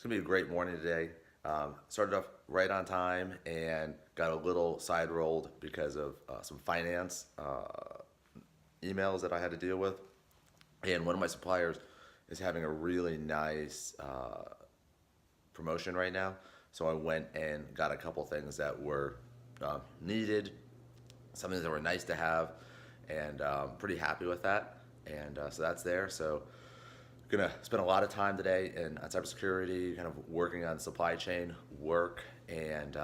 gonna be a great morning today. Started off right on time and got a little side rolled because of some finance emails that I had to deal with. And one of my suppliers is having a really nice promotion right now. So I went and got a couple things that were needed, some things that were nice to have, and pretty happy with that. And so that's there. So gonna spend a lot of time today in on cybersecurity, kind of working on supply chain work, and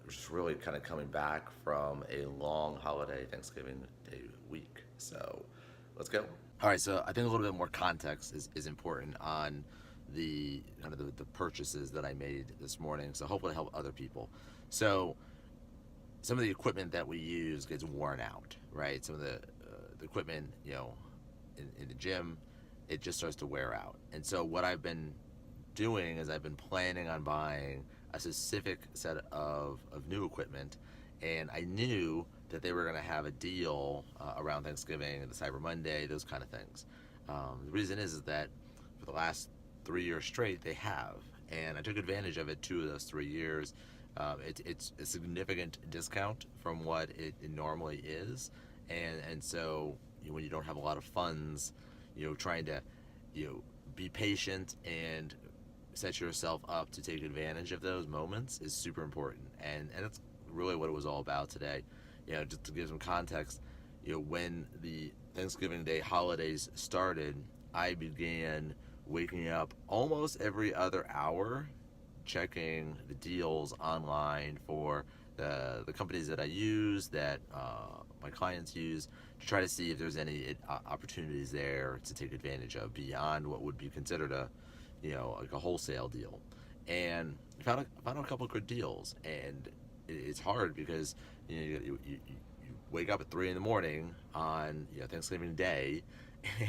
just really kind of coming back from a long holiday Thanksgiving Day week. So let's go. All right, so I think a little bit more context is important on the kind of the purchases that I made this morning. So hopefully help other people. So some of the equipment that we use gets worn out, right? Some of the equipment, in the gym, it just starts to wear out. And so what I've been doing is I've been planning on buying a specific set of new equipment, and I knew that they were going to have a deal around Thanksgiving and the Cyber Monday, those kind of things. The reason is that for the last 3 years straight, they have, and I took advantage of it 2 of those 3 years. It's a significant discount from what it normally is, and so when you don't have a lot of funds, trying to be patient and set yourself up to take advantage of those moments is super important, and that's really what it was all about today. Just to give some context, when the Thanksgiving Day holidays started, I began waking up almost every other hour checking the deals online for the companies that I use, that my clients use, to try to see if there's any opportunities there to take advantage of beyond what would be considered like a wholesale deal. And found a couple of good deals, and it's hard because you wake up at 3 in the morning on Thanksgiving Day,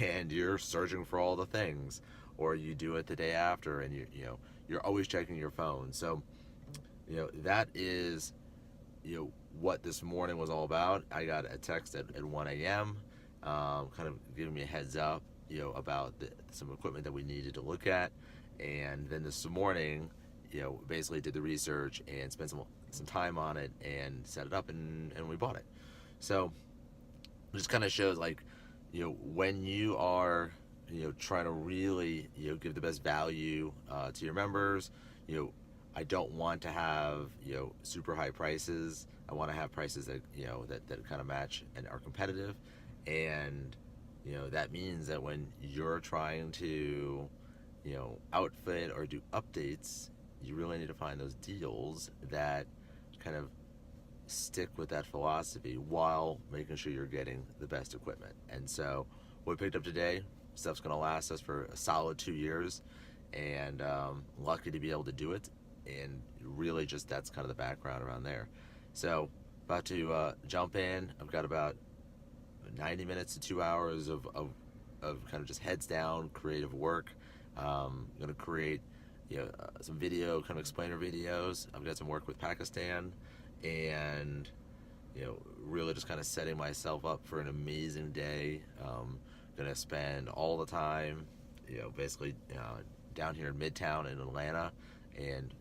and you're searching for all the things, or you do it the day after, and you're always checking your phone. So that is what this morning was all about. I got a text at 1 a.m. Kind of giving me a heads up about some equipment that we needed to look at, and then this morning basically did the research and spent some time on it and set it up, and we bought it. So it just kind of shows, like, when you are trying to really give the best value to your members. I don't want to have super high prices. I want to have prices that that kind of match and are competitive, and that means that when you're trying to outfit or do updates, you really need to find those deals that kind of stick with that philosophy while making sure you're getting the best equipment. And so what we picked up today, stuff's going to last us for a solid 2 years, and lucky to be able to do it. And really just that's kind of the background around there. So about to jump in. I've got about 90 minutes to 2 hours of kind of just heads down creative work. I'm going to create some video, kind of explainer videos. I've got some work with Pakistan, and really just kind of setting myself up for an amazing day. Gonna spend all the time basically down here in Midtown in Atlanta, and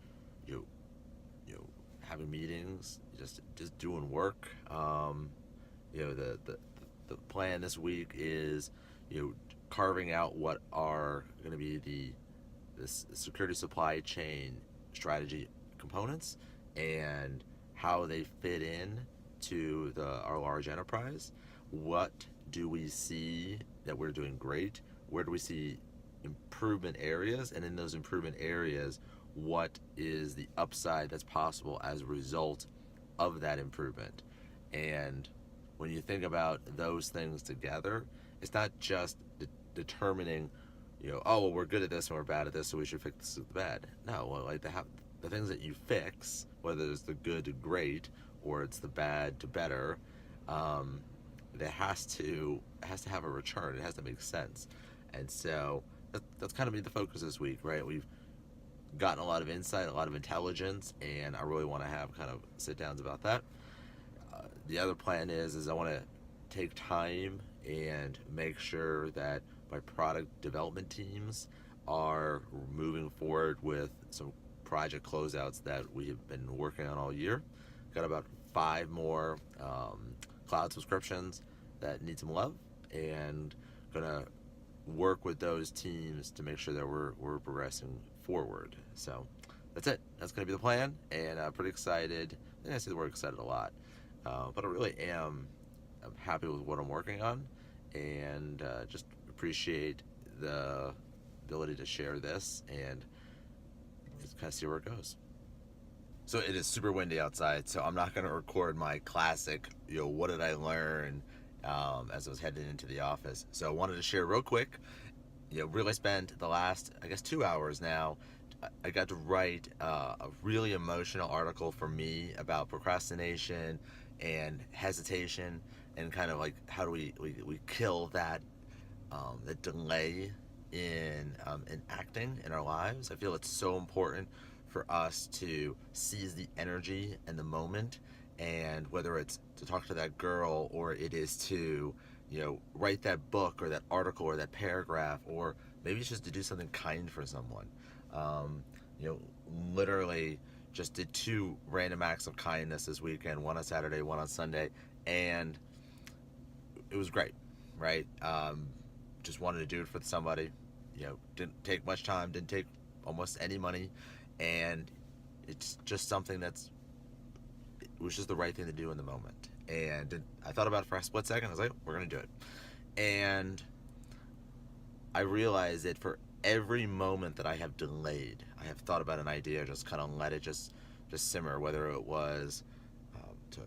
having meetings, just doing work. The plan this week is carving out what are going to be the security supply chain strategy components and how they fit in to our large enterprise. What do we see that we're doing great? Where do we see improvement areas? And in those improvement areas, what is the upside that's possible as a result of that improvement? And when you think about those things together, it's not just determining, oh, well, we're good at this and we're bad at this, so we should fix the bad. No, well, like the things that you fix, whether it's the good to great or it's the bad to better, it has to have a return. It has to make sense. And so that's kind of been the focus this week, right? We've gotten a lot of insight, a lot of intelligence, and I really want to have kind of sit downs about that. The other plan is I want to take time and make sure that my product development teams are moving forward with some project closeouts that we have been working on all year. Got about 5 more cloud subscriptions that need some love, and gonna work with those teams to make sure that we're progressing forward. So that's it. That's gonna be the plan, and I'm pretty excited. I think I say the word excited a lot, but I really am. I'm happy with what I'm working on, and just appreciate the ability to share this and just kind of see where it goes. So it is super windy outside, so I'm not going to record my classic, what did I learn as I was heading into the office. So I wanted to share real quick, really spent the last, I guess, 2 hours now. I got to write a really emotional article for me about procrastination and hesitation, and kind of like how do we kill that that delay in acting in our lives. I feel it's so important for us to seize the energy and the moment, and whether it's to talk to that girl, or it is to write that book or that article or that paragraph, or maybe it's just to do something kind for someone. Literally just did 2 random acts of kindness this weekend, one on Saturday, one on Sunday, and it was great, right? Just wanted to do it for somebody. Didn't take much time, didn't take almost any money, and it's just something it was just the right thing to do in the moment. And I thought about it for a split second. I was like, we're gonna do it. And I realized that for every moment that I have delayed, I have thought about an idea, just kind of let it just simmer, whether it was to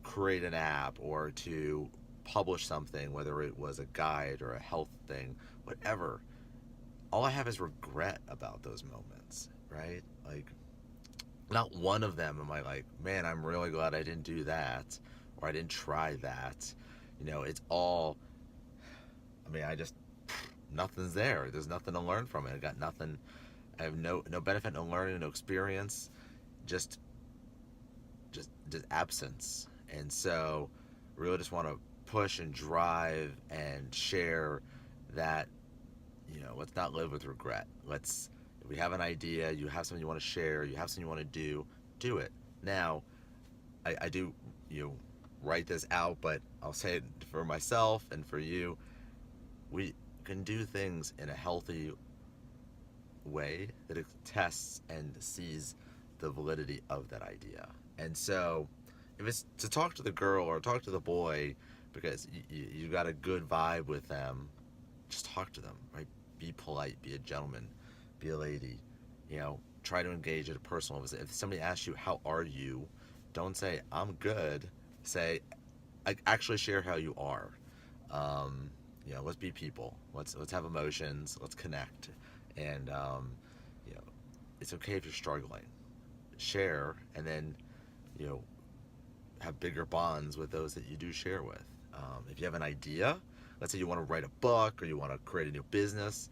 create an app or to publish something, whether it was a guide or a health thing, whatever. All I have is regret about those moments, right? Like, not one of them am I like, man, I'm really glad I didn't do that, or I didn't try that. It's all, nothing's there. There's nothing to learn from it. I got nothing. I have no benefit, no learning, no experience, just absence. And so really just want to push and drive and share that, let's not live with regret. If we have an idea, you have something you want to share, you have something you want to do it. Now, I do, write this out, but I'll say it for myself and for you. We can do things in a healthy way that it tests and sees the validity of that idea. And so if it's to talk to the girl or talk to the boy because you got a good vibe with them, just talk to them, right? Be polite, be a gentleman, be a lady, try to engage at a personal level. If somebody asks you, how are you? Don't say, I'm good. Say, actually share how you are. Let's be people. Let's have emotions. Let's connect. And, it's okay if you're struggling. Share, and then, have bigger bonds with those that you do share with. If you have an idea, let's say you want to write a book or you want to create a new business,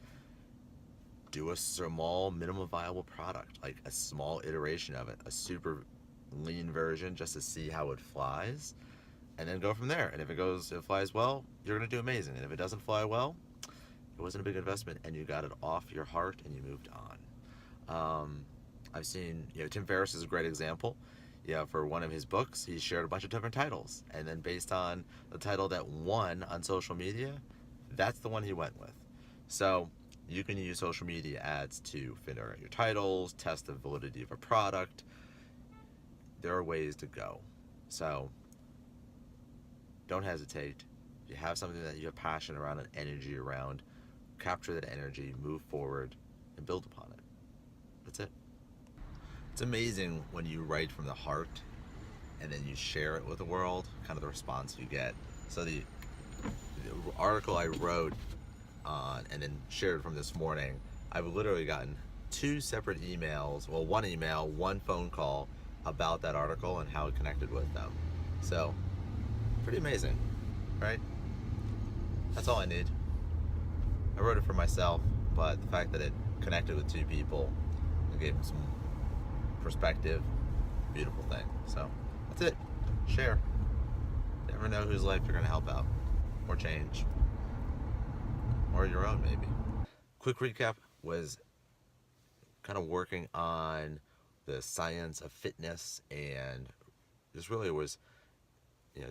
do a small minimum viable product, like a small iteration of it, a super lean version just to see how it flies, and then go from there. And if it flies well, you're going to do amazing. And if it doesn't fly well, it wasn't a big investment and you got it off your heart and you moved on. I've seen, Tim Ferriss is a great example. For one of his books, he shared a bunch of different titles, and then based on the title that won on social media, that's the one he went with. So you can use social media ads to figure out your titles, test the validity of a product. There are ways to go. So don't hesitate. If you have something that you have passion around and energy around, capture that energy, move forward, and build upon it. That's it. It's amazing when you write from the heart and then you share it with the world, kind of the response you get. So the article I wrote on and then shared from this morning, I've literally gotten 2 separate emails, well, 1 email, 1 phone call about that article and how it connected with them. So, pretty amazing, right? That's all I need. I wrote it for myself, but the fact that it connected with 2 people and gave them some perspective, beautiful thing. So that's it. Share. You never know whose life you're going to help out or change, or your own maybe. quick recap was kind of working on the science of fitness, and just really was,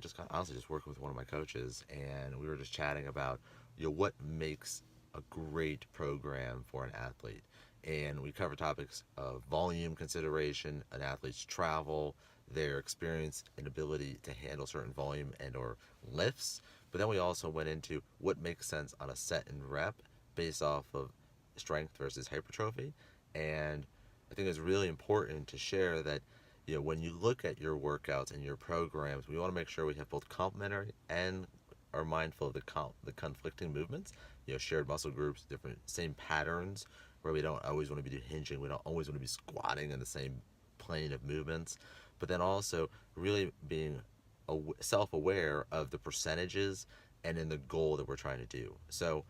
just kind of honestly just working with one of my coaches, and we were just chatting about, what makes a great program for an athlete. And we cover topics of volume consideration, an athlete's travel, their experience and ability to handle certain volume and or lifts. But then we also went into what makes sense on a set and rep based off of strength versus hypertrophy. And I think it's really important to share that, when you look at your workouts and your programs, we want to make sure we have both complementary and are mindful of the conflicting movements, shared muscle groups, different same patterns, where we don't always want to be hinging, we don't always want to be squatting in the same plane of movements, but then also really being self-aware of the percentages and in the goal that we're trying to do. So,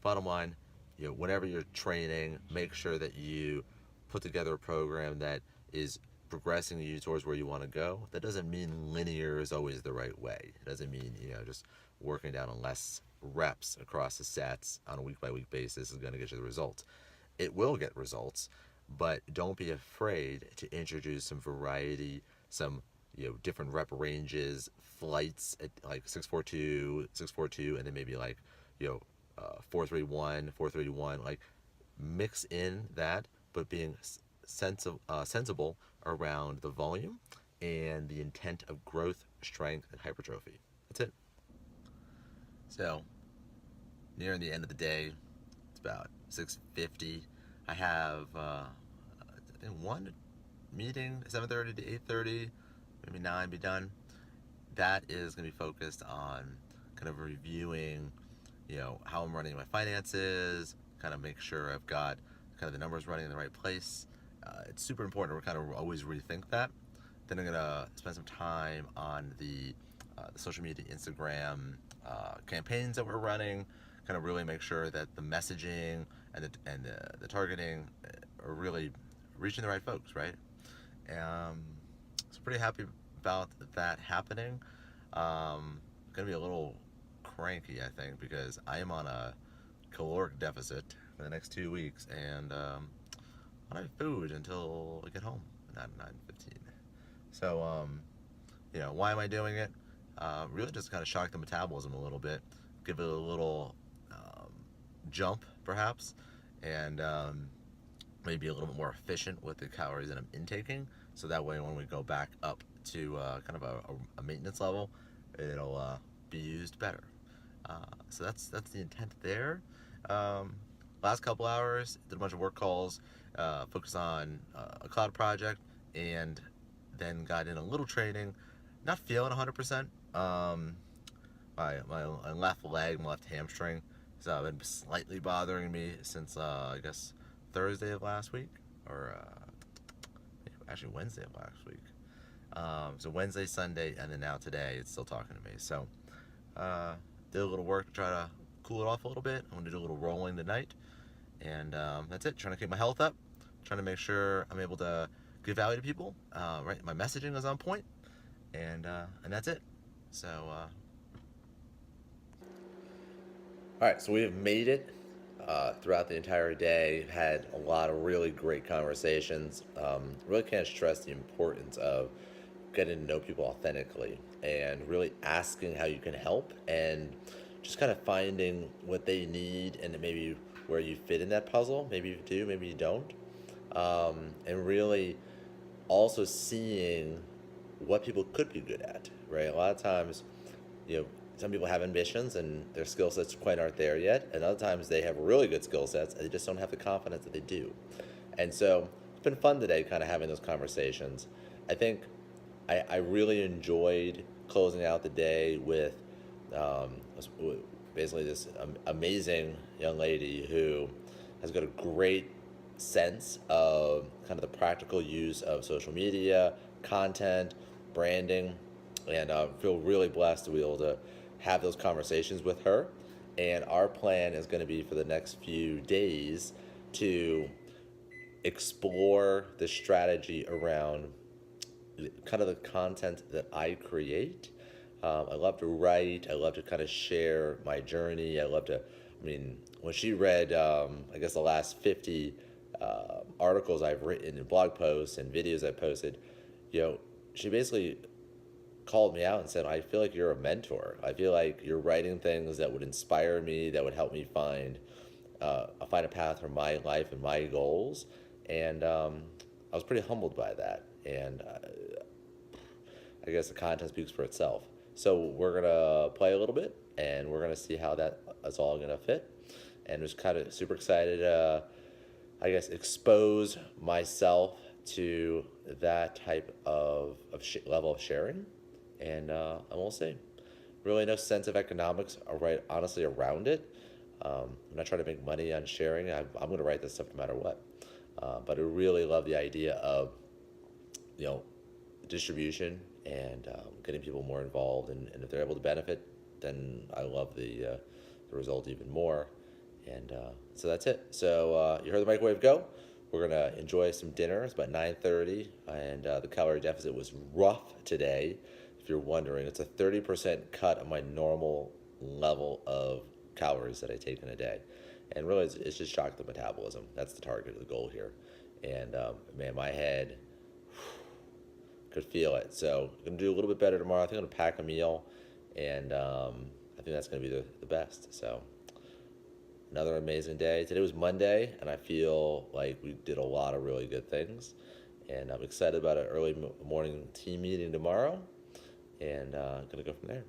bottom line, whenever you're training, make sure that you put together a program that is progressing you towards where you want to go. That doesn't mean linear is always the right way. It doesn't mean, just working down on less reps across the sets on a week by week basis is going to get you the results. It will get results, but don't be afraid to introduce some variety, some, different rep ranges, flights at like 642, 642, and then maybe like, 431, 431, like mix in that, but being sensible around the volume and the intent of growth, strength, and hypertrophy. That's it. So, nearing the end of the day, it's about 6:50. I have I think one meeting, 7:30 to 8:30, maybe 9, be done. That is going to be focused on kind of reviewing, how I'm running my finances, kind of make sure I've got kind of the numbers running in the right place. It's super important to kind of always rethink that. Then I'm going to spend some time on the social media, Instagram campaigns that we're running, kind of really make sure that the messaging and the targeting are really reaching the right folks, right? So pretty happy about that happening. Gonna be a little cranky, I think, because I am on a caloric deficit for the next 2 weeks, and I don't have food until I get home at 9:15. So, why am I doing it? Really just kind of shock the metabolism a little bit, give it a little jump, perhaps, and maybe a little bit more efficient with the calories that I'm intaking. So that way, when we go back up to kind of a maintenance level, it'll be used better. So that's the intent there. Last couple hours, did a bunch of work calls, focused on a cloud project, and then got in a little training. Not feeling 100%. My left leg, my left hamstring, has been slightly bothering me since I guess Thursday of last week, or actually Wednesday of last week. So Wednesday, Sunday, and then now today, it's still talking to me. So did a little work to try to cool it off a little bit. I'm going to do a little rolling tonight, and that's it. Trying to keep my health up, trying to make sure I'm able to give value to people. Right, my messaging is on point, and that's it. So all right, so we have made it throughout the entire day. Had a lot of really great conversations. Really can't stress the importance of getting to know people authentically and really asking how you can help, and just kind of finding what they need and maybe where you fit in that puzzle. Maybe you do, maybe you don't. And really also seeing what people could be good at, right? A lot of times, some people have ambitions and their skill sets quite aren't there yet, and other times they have really good skill sets and they just don't have the confidence that they do. And so it's been fun today kind of having those conversations. I think I really enjoyed closing out the day with um, basically this amazing young lady who has got a great sense of kind of the practical use of social media, content, branding, and feel really blessed to be able to have those conversations with her. And our plan is going to be for the next few days to explore the strategy around kind of the content that I create. I love to write. I love to kind of share my journey. I love to, when she read, I guess, the last 50 articles I've written and blog posts and videos I've posted, she basically called me out and said, I feel like you're a mentor. I feel like you're writing things that would inspire me, that would help me find a path for my life and my goals. And I was pretty humbled by that. And I guess the content speaks for itself. So we're going to play a little bit and we're going to see how that's all going to fit. And just kind of super excited, I guess, expose myself to that type of level of sharing. And we'll see. Really no sense of economics, right, honestly, around it. I'm not trying to make money on sharing. I'm going to write this stuff no matter what. But I really love the idea of, you know, distribution and getting people more involved. And if they're able to benefit, then I love the result even more. And so that's it. So you heard the microwave go. We're going to enjoy some dinner. It's about 9:30, and the calorie deficit was rough today. If you're wondering, it's a 30% cut of my normal level of calories that I take in a day. And really, it's just shock the metabolism. That's the target, the goal here. And man, my head could feel it. So I'm going to do a little bit better tomorrow. I think I'm going to pack a meal, and I think that's going to be the best. So another amazing day. Today was Monday, and I feel like we did a lot of really good things. And I'm excited about an early morning team meeting tomorrow, and going to go from there.